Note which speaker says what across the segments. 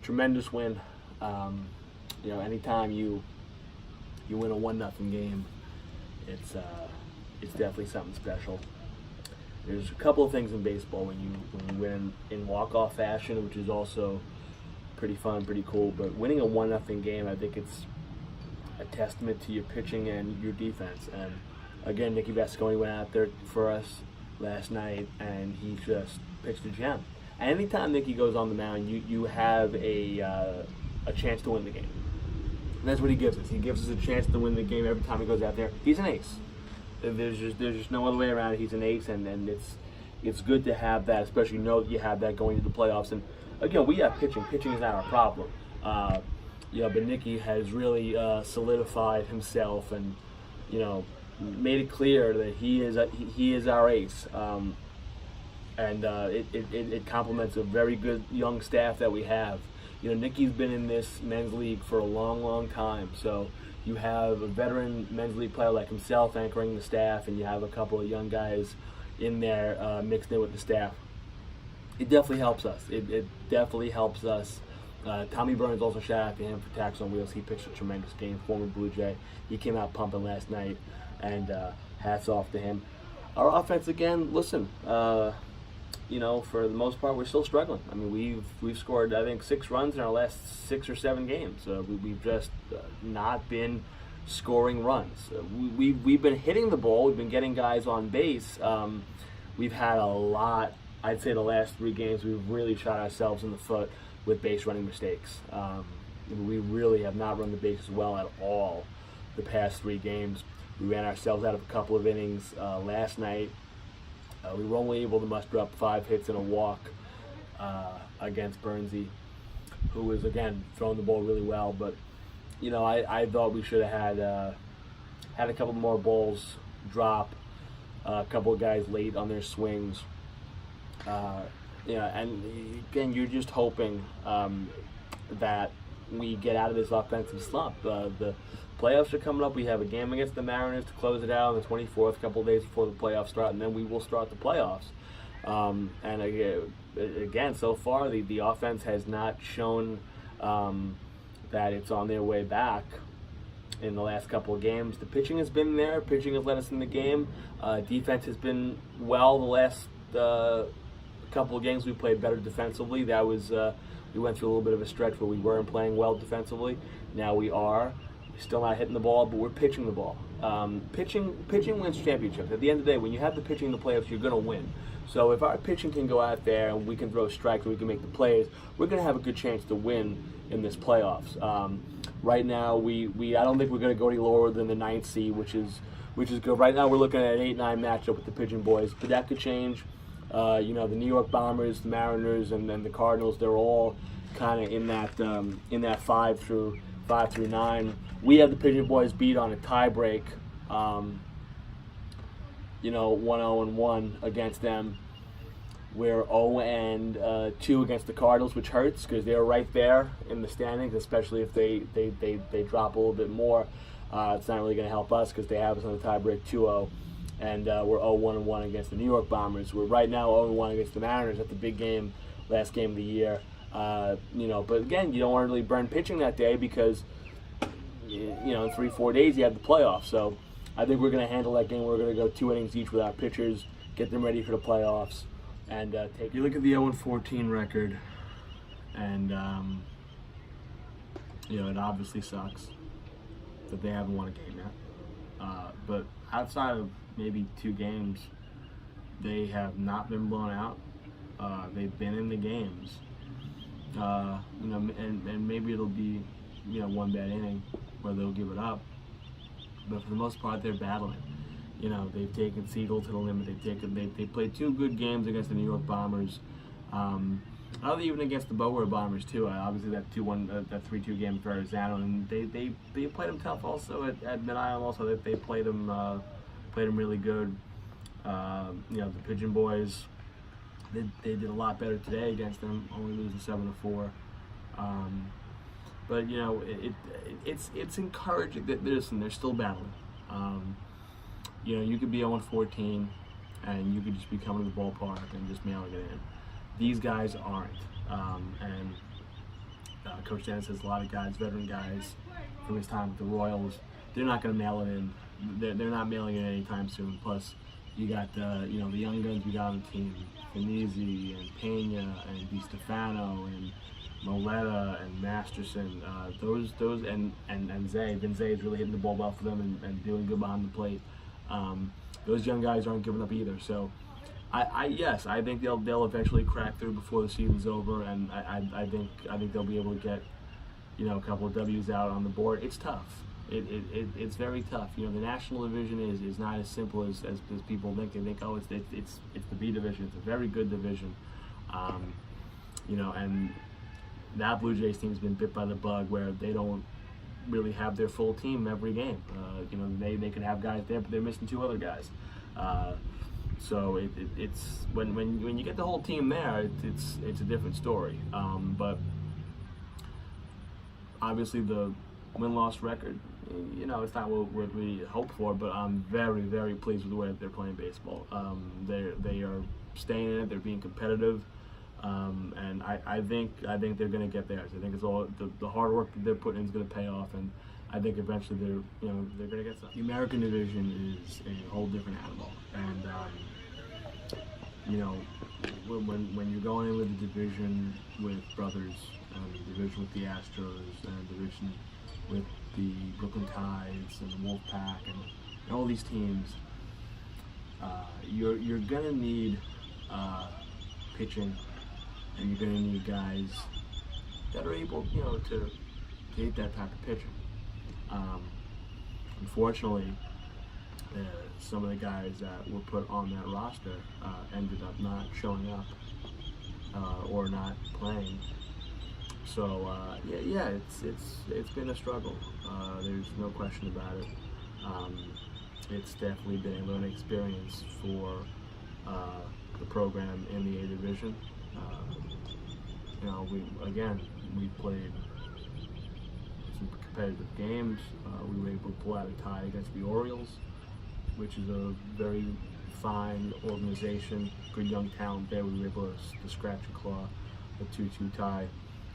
Speaker 1: tremendous win. Anytime you win a 1-0 game, it's definitely something special. There's a couple of things in baseball when you win in walk-off fashion, which is also pretty fun, pretty cool. But winning a 1-0 game, I think it's a testament to your pitching and your defense. And again, Nicky Vasconi went out there for us last night, and he just pitched a gem. And anytime Nicky goes on the mound, you have a chance to win the game. And that's what he gives us. He gives us a chance to win the game every time he goes out there. He's an ace. There's just no other way around it. He's an ace, and it's good to have that, especially know that you have that going into the playoffs. And again, we have pitching. Pitching is not our problem. But Nicky has really solidified himself, and made it clear that he is our ace. It complements a very good young staff that we have. Nicky's been in this men's league for a long, long time, so you have a veteran men's league player like himself anchoring the staff, and you have a couple of young guys in there mixed in with the staff. It definitely helps us. It definitely helps us. Tommy Burns, also shout out to him for Tax on Wheels. He pitched a tremendous game, former Blue Jay. He came out pumping last night, and hats off to him. Our offense, again, listen, for the most part, we're still struggling. I mean, we've scored, I think, 6 runs in our last 6 or 7 games. We've just not been scoring runs. We've been hitting the ball. We've been getting guys on base. We've had a lot. I'd say the last 3 games, we've really shot ourselves in the foot with base running mistakes. We really have not run the bases well at all the past 3 games. We ran ourselves out of a couple of innings last night. We were only able to muster up 5 hits and a walk against Burnsy, who was, again, throwing the ball really well. But, I thought we should have had a couple more balls drop, a couple of guys late on their swings. And again, you're just hoping that we get out of this offensive slump. The playoffs are coming up. We have a game against the Mariners to close it out on the 24th, a couple of days before the playoffs start, and then we will start the playoffs. And again, so far, the offense has not shown that it's on their way back in the last couple of games. The pitching has been there. Pitching has led us in the game. Defense has been well the last couple of games. We played better defensively. That was we went through a little bit of a stretch where we weren't playing well defensively. Now we are. We're still not hitting the ball, but we're pitching the ball. Pitching wins championships. At the end of the day, when you have the pitching in the playoffs, you're going to win. So if our pitching can go out there and we can throw strikes and we can make the plays, we're going to have a good chance to win in this playoffs. Right now, I don't think we're going to go any lower than the 9th seed, which is good. Right now, we're looking at an 8-9 matchup with the Pigeon Boys, but that could change. The New York Bombers, the Mariners, and then the Cardinals, they're all kind of in that 5 through 9. We have the Pigeon Boys beat on a tie break, 1-0-1 against them. We're 0-2 against the Cardinals, which hurts because they're right there in the standings, especially if they drop a little bit more. It's not really going to help us because they have us on the tie break 2-0. And we're 0-1-1 against the New York Bombers. We're right now 0-1 against the Mariners at the big game, last game of the year. But again, you don't want to really burn pitching that day because, in 3-4 days you have the playoffs. So I think we're going to handle that game. We're going to go 2 innings each with our pitchers, get them ready for the playoffs, and take. You look at the 0-14 record, and it obviously sucks that they haven't won a game yet. But outside of maybe 2 games, they have not been blown out. They've been in the games. And maybe it'll be, 1 bad inning where they'll give it up. But for the most part, they're battling. They've taken Siegel to the limit. They played 2 good games against the New York Bombers. Even against the Bower Bombers too. Obviously that 2-1, that 3-2 game for Soriano, and they played them tough also at Mid-Island. Also, they played them really good. The Pigeon Boys, they did a lot better today against them, only losing 7-4. But it's encouraging that they're still battling. You could be 0-14 and you could just be coming to the ballpark and just mailing it in. These guys aren't, and Coach Dennis has a lot of guys, veteran guys, from his time with the Royals. They're not going to mail it in. They're not mailing it anytime soon. Plus, you got the the young guns we got on the team, Finizzi and Pena and Di Stefano and Moletta and Masterson. Those and Zay. Zay is really hitting the ball well for them and doing good behind the plate. Those young guys aren't giving up either. So, I think they'll eventually crack through before the season's over, and I think they'll be able to get a couple of W's out on the board. It's tough. It's very tough. The National Division is not as simple as people think. They think, oh, it's the B division. It's a very good division, and that Blue Jays team's been bit by the bug where they don't really have their full team every game. They could have guys there, but they're missing 2 other guys. So it's when you get the whole team there, it's a different story. But obviously the win-loss record, it's not what we hoped for, but I'm very, very pleased with the way that they're playing baseball. They are staying in it. They're being competitive, and I think they're going to get theirs. I think it's all the hard work that they're putting in is going to pay off, and I think eventually they're going to get something. The American division is a whole different animal, and when you're going in with the division with brothers, the division with the Astros, and the division with the Brooklyn Tides and the Wolfpack and all these teams, you're gonna need pitching, and you're gonna need guys that are able to hit that type of pitching. Unfortunately, some of the guys that were put on that roster ended up not showing up or not playing. So it's been a struggle. There's no question about it. It's definitely been a learning experience for the program in the A division. We played some competitive games. We were able to pull out a tie against the Orioles, which is a very fine organization, good young talent there. We were able to scratch and claw a 2-2 tie.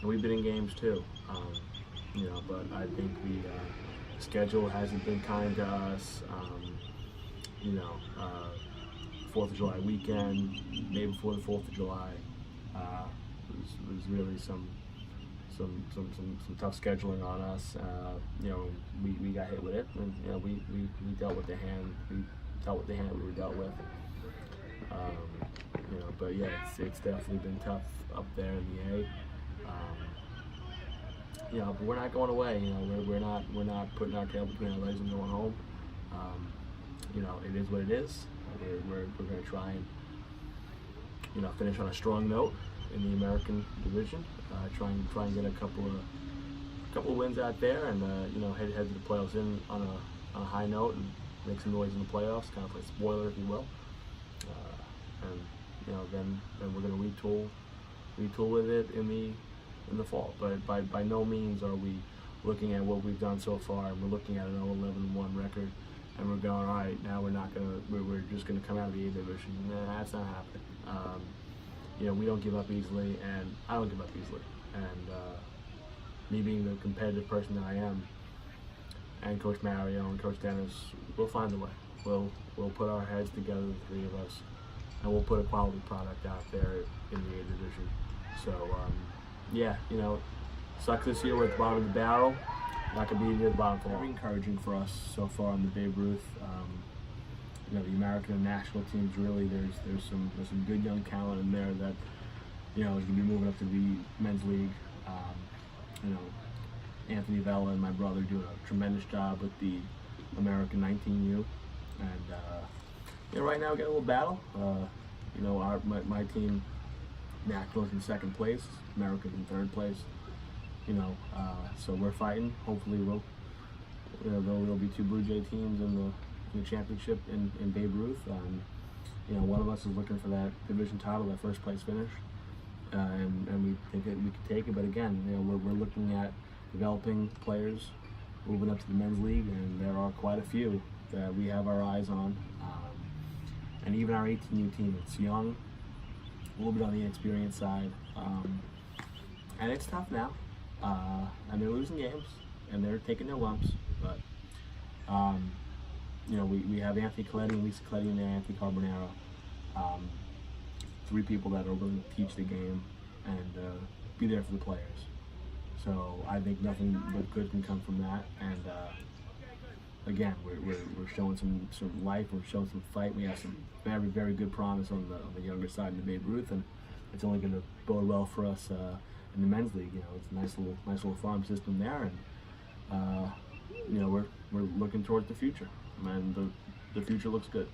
Speaker 1: And we've been in games too, but I think the schedule hasn't been kind to us. 4th of July weekend, day before the 4th of July, was really some tough scheduling on us. We got hit with it, and we dealt with the hand. We dealt with the hand we were dealt with. But yeah, it's definitely been tough up there in the A. But we're not going away. We're not putting our tail between our legs and going home. It is what it is. We're going to try and finish on a strong note in the American division. Try and get a couple of wins out there, and head to the playoffs on a high note and make some noise in the playoffs, kind of like spoiler, if you will. Then we're going to retool with it in the fall. But by no means are we looking at what we've done so far, and we're looking at an 0-11-1 record, and we're going, all right, now we're just gonna come out of the A division. Nah, that's not happening. We don't give up easily, and I don't give up easily. And me being the competitive person that I am, and Coach Mario and Coach Dennis, we'll find a way. We'll put our heads together, the 3 of us, and we'll put a quality product out there in the A division. So sucks this year. We're at the bottom of the barrel. Not gonna be near the bottom. Very encouraging for us so far on the Babe Ruth. The American and national teams. Really, there's some good young talent in there that is gonna be moving up to the men's league. Anthony Vella and my brother do a tremendous job with the American 19U, and right now we got a little battle. My team, Nationals in 2nd place, Americans in 3rd place. So we're fighting. Hopefully, there'll be 2 Blue Jay teams in the championship in Babe Ruth. One of us is looking for that division title, that 1st place finish, and we think that we could take it. But again, we're looking at developing players, moving up to the men's league, and there are quite a few that we have our eyes on. And even our 18U team, it's young, a little bit on the inexperienced side, and it's tough now. and they're losing games, and they're taking their lumps. But um, we have Anthony Coletti and Lisa Coletti and Anthony Carbonaro, three people that are willing to teach the game and be there for the players. So I think nothing but good can come from that. And again, we're showing some life. We're showing some fight. We have some very, very good promise on the younger side of the Babe Ruth, and it's only going to bode well for us in the men's league. It's a nice little farm system there, and we're looking towards the future, and the future looks good.